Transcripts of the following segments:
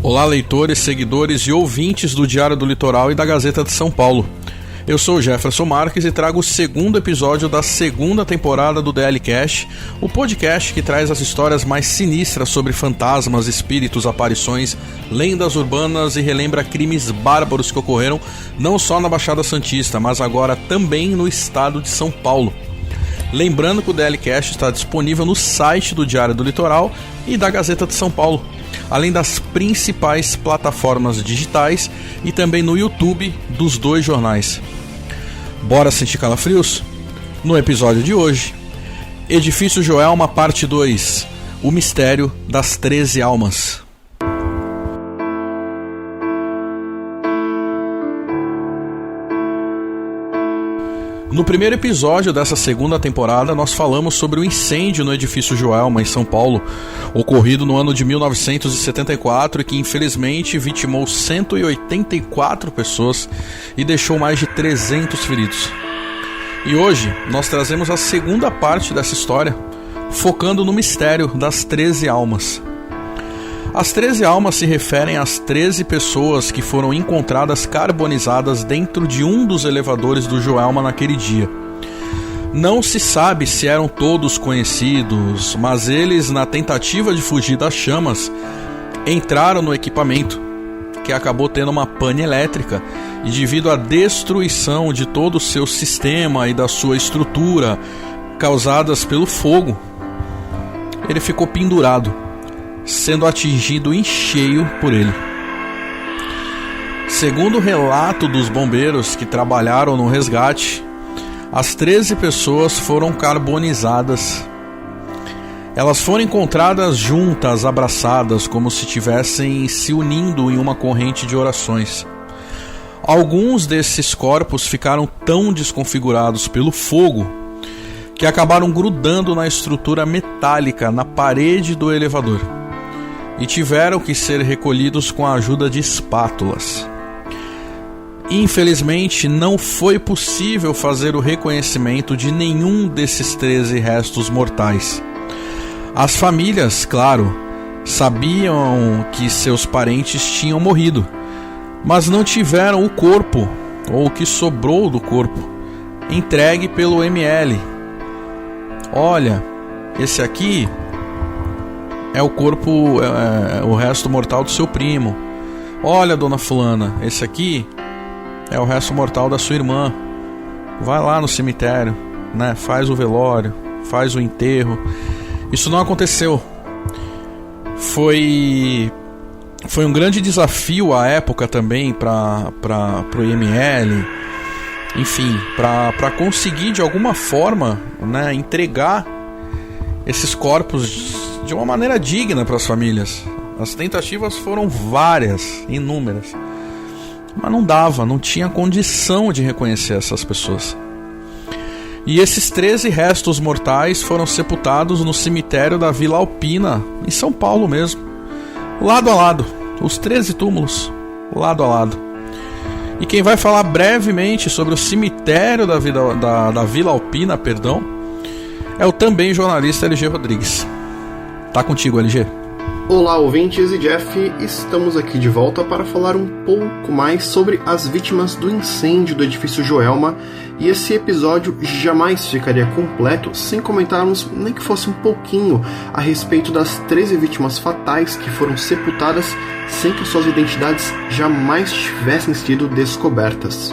Olá, leitores, seguidores e ouvintes do Diário do Litoral e da Gazeta de São Paulo. Eu sou o Jefferson Marques e trago o segundo episódio da segunda temporada do DLCast, o podcast que traz as histórias mais sinistras sobre fantasmas, espíritos, aparições, lendas urbanas e relembra crimes bárbaros que ocorreram não só na Baixada Santista, mas agora também no estado de São Paulo. Lembrando que o DLCast está disponível no site do Diário do Litoral e da Gazeta de São Paulo, além das principais plataformas digitais e também no YouTube dos dois jornais. Bora sentir calafrios? No episódio de hoje, Edifício Joelma, parte 2, o mistério das 13 almas. No primeiro episódio dessa segunda temporada, nós falamos sobre o incêndio no Edifício Joelma, em São Paulo, ocorrido no ano de 1974 e que infelizmente vitimou 184 pessoas e deixou mais de 300 feridos. E hoje nós trazemos a segunda parte dessa história, focando no mistério das 13 almas. As 13 almas se referem às 13 pessoas que foram encontradas carbonizadas dentro de um dos elevadores do Joelma naquele dia. Não se sabe se eram todos conhecidos, mas eles, na tentativa de fugir das chamas, entraram no equipamento, que acabou tendo uma pane elétrica, e devido à destruição de todo o seu sistema e da sua estrutura causadas pelo fogo, ele ficou pendurado, sendo atingido em cheio por ele. Segundo o relato dos bombeiros que trabalharam no resgate, as 13 pessoas foram carbonizadas. Elas foram encontradas juntas, abraçadas, como se estivessem se unindo em uma corrente de orações. Alguns desses corpos ficaram tão desconfigurados pelo fogo que acabaram grudando na estrutura metálica na parede do elevador e tiveram que ser recolhidos com a ajuda de espátulas. Infelizmente, não foi possível fazer o reconhecimento de nenhum desses 13 restos mortais. As famílias, claro, sabiam que seus parentes tinham morrido, mas não tiveram o corpo, ou o que sobrou do corpo, entregue pelo ML. Olha, esse aqui é o corpo, o resto mortal do seu primo. Olha, dona fulana, esse aqui é o resto mortal da sua irmã. Vai lá no cemitério, né? Faz o velório, faz o enterro. Isso não aconteceu. Foi um grande desafio à época também para o IML, enfim, para conseguir de alguma forma, né, entregar esses corpos de uma maneira digna para as famílias. As tentativas foram várias, inúmeras, mas não dava, não tinha condição de reconhecer essas pessoas. E esses 13 restos mortais foram sepultados no cemitério da Vila Alpina, em São Paulo mesmo, lado a lado, os 13 túmulos, lado a lado. E quem vai falar brevemente sobre o cemitério da Vila Alpina, é o também jornalista LG Rodrigues. Tá contigo, LG. Olá, ouvintes e Jeff, estamos aqui de volta para falar um pouco mais sobre as vítimas do incêndio do Edifício Joelma, e esse episódio jamais ficaria completo sem comentarmos nem que fosse um pouquinho a respeito das 13 vítimas fatais que foram sepultadas sem que suas identidades jamais tivessem sido descobertas.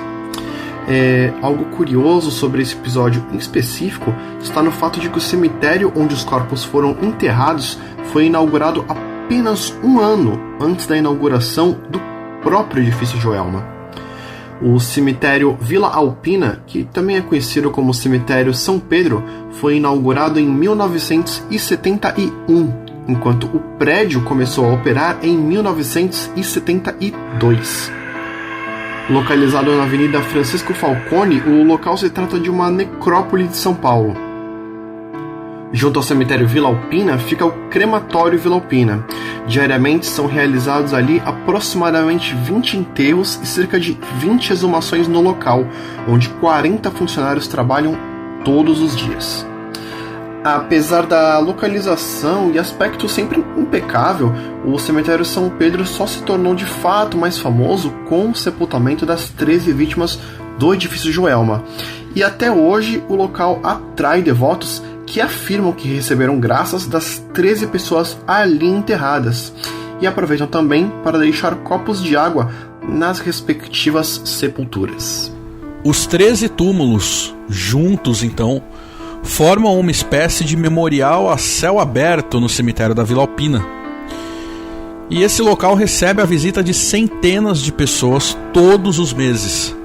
Algo curioso sobre esse episódio em específico está no fato de que o cemitério onde os corpos foram enterrados foi inaugurado apenas um ano antes da inauguração do próprio Edifício Joelma. O cemitério Vila Alpina, que também é conhecido como cemitério São Pedro, foi inaugurado em 1971, enquanto o prédio começou a operar em 1972. Localizado na Avenida Francisco Falcone, o local se trata de uma necrópole de São Paulo. Junto ao cemitério Vila Alpina fica o crematório Vila Alpina. Diariamente são realizados ali aproximadamente 20 enterros e cerca de 20 exumações no local, onde 40 funcionários trabalham todos os dias. Apesar da localização e aspecto sempre impecável, o cemitério São Pedro só se tornou de fato mais famoso com o sepultamento das 13 vítimas do edifício Joelma. E até hoje o local atrai devotos que afirmam que receberam graças das 13 pessoas ali enterradas e aproveitam também para deixar copos de água nas respectivas sepulturas. Os 13 túmulos, juntos então, formam uma espécie de memorial a céu aberto no cemitério da Vila Alpina. E esse local recebe a visita de centenas de pessoas todos os meses.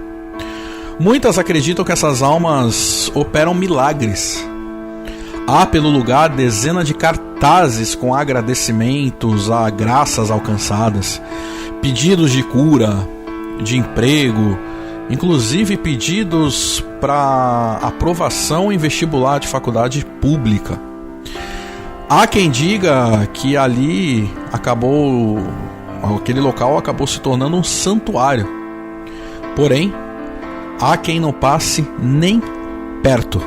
Muitas acreditam que essas almas operam milagres. Há pelo lugar dezenas de cartazes com agradecimentos a graças alcançadas, pedidos de cura, de emprego, inclusive pedidos para aprovação em vestibular de faculdade pública. Há quem diga que aquele local acabou se tornando um santuário. Porém, há quem não passe nem perto.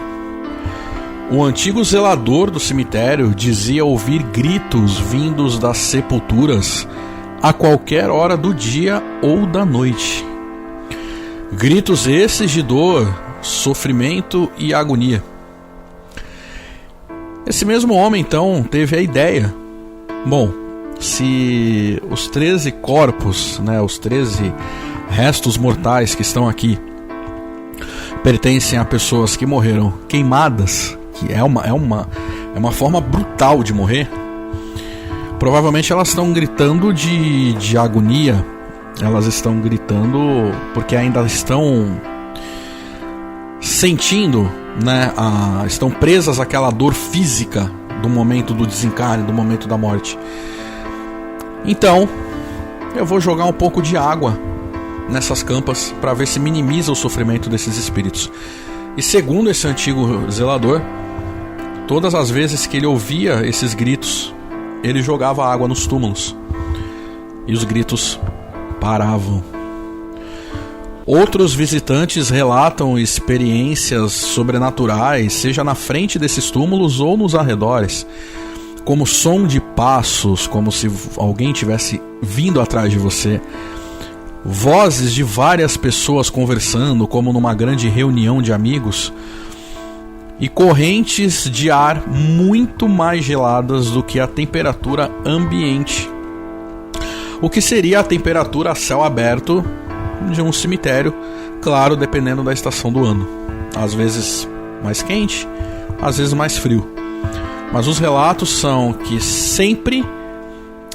O antigo zelador do cemitério dizia ouvir gritos vindos das sepulturas a qualquer hora do dia ou da noite. Gritos esses de dor, sofrimento e agonia. Esse mesmo homem, então, teve a ideia. Bom, se os 13 corpos, os 13 restos mortais que estão aqui, pertencem a pessoas que morreram queimadas, que é uma forma brutal de morrer, provavelmente elas estão gritando de agonia. Elas estão gritando porque ainda estão sentindo, estão presas àquela dor física do momento do desencarne, do momento da morte. Então, eu vou jogar um pouco de água nessas campas para ver se minimiza o sofrimento desses espíritos. E segundo esse antigo zelador, todas as vezes que ele ouvia esses gritos, ele jogava água nos túmulos e os gritos paravam. Outros visitantes relatam experiências sobrenaturais, seja na frente desses túmulos ou nos arredores, como som de passos, como se alguém tivesse vindo atrás de você, vozes de várias pessoas conversando, como numa grande reunião de amigos, e correntes de ar muito mais geladas do que a temperatura ambiente. O que seria a temperatura a céu aberto de um cemitério, claro, dependendo da estação do ano. Às vezes mais quente, às vezes mais frio. Mas os relatos são que sempre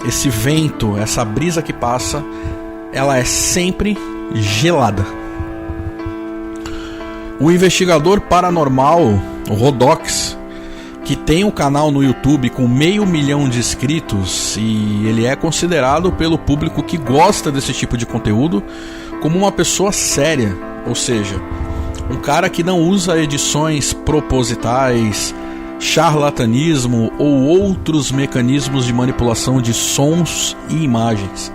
esse vento, essa brisa que passa, ela é sempre gelada. O investigador paranormal, o Rodox, que tem um canal no YouTube com 500 mil de inscritos, e ele é considerado pelo público que gosta desse tipo de conteúdo como uma pessoa séria, ou seja, um cara que não usa edições propositais, charlatanismo ou outros mecanismos de manipulação de sons e imagens.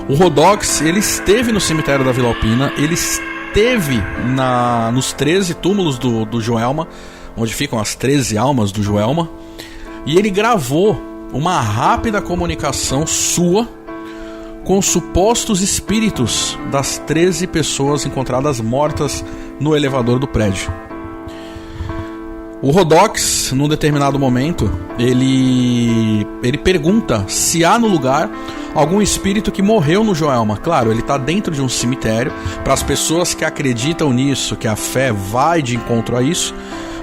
O Rodox, ele esteve no cemitério da Vila Alpina, ele esteve nos 13 túmulos do Joelma, onde ficam as 13 almas do Joelma, e ele gravou uma rápida comunicação sua com supostos espíritos das 13 pessoas encontradas mortas no elevador do prédio. O Rodox, num determinado momento, ele pergunta se há no lugar algum espírito que morreu no Joelma. Claro, ele está dentro de um cemitério. Para as pessoas que acreditam nisso, que a fé vai de encontro a isso,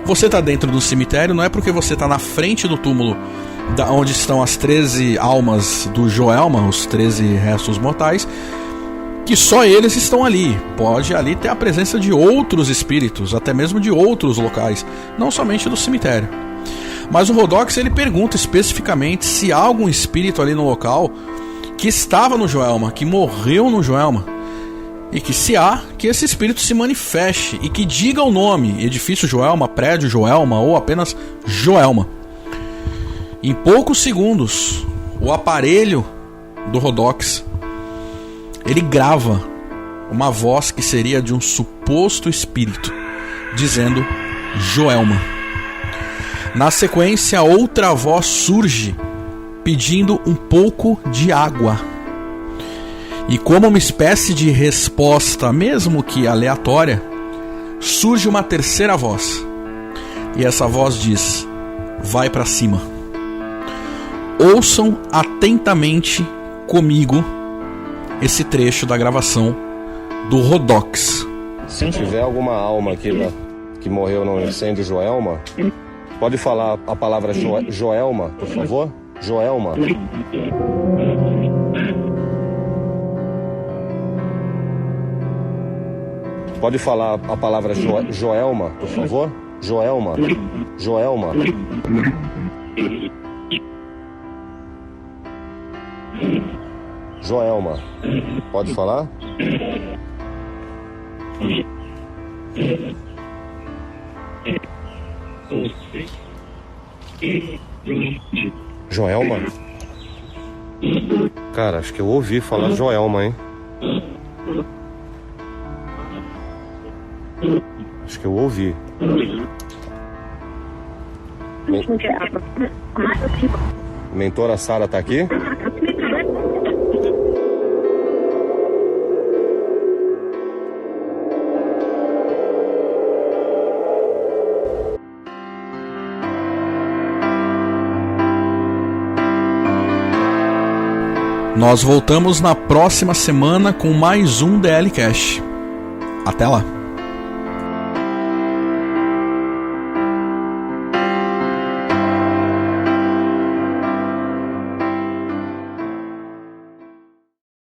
você está dentro do cemitério, não é porque você está na frente do túmulo onde estão as 13 almas do Joelma, os 13 restos mortais, que só eles estão ali. Pode ali ter a presença de outros espíritos, até mesmo de outros locais, não somente do cemitério. Mas o Rodox, ele pergunta especificamente se há algum espírito ali no local que estava no Joelma, que morreu no Joelma, e que se há, que esse espírito se manifeste e que diga o nome: edifício Joelma, prédio Joelma ou apenas Joelma. Em poucos segundos, o aparelho do Rodox, ele grava uma voz que seria de um suposto espírito, dizendo Joelma. Na sequência, outra voz surge pedindo um pouco de água. E como uma espécie de resposta, mesmo que aleatória, surge uma terceira voz. E essa voz diz: vai pra cima. Ouçam atentamente comigo esse trecho da gravação do Rodox. Se tiver alguma alma aqui que morreu no incêndio Joelma, pode falar a palavra Joelma, por favor? Joelma. Pode falar a palavra Joelma, por favor? Joelma. Joelma. Joelma. Pode falar? Joelma? Cara, acho que eu ouvi falar Joelma, hein? Acho que eu ouvi. Mentora Sara tá aqui? Nós voltamos na próxima semana com mais um DL Cash. Até lá!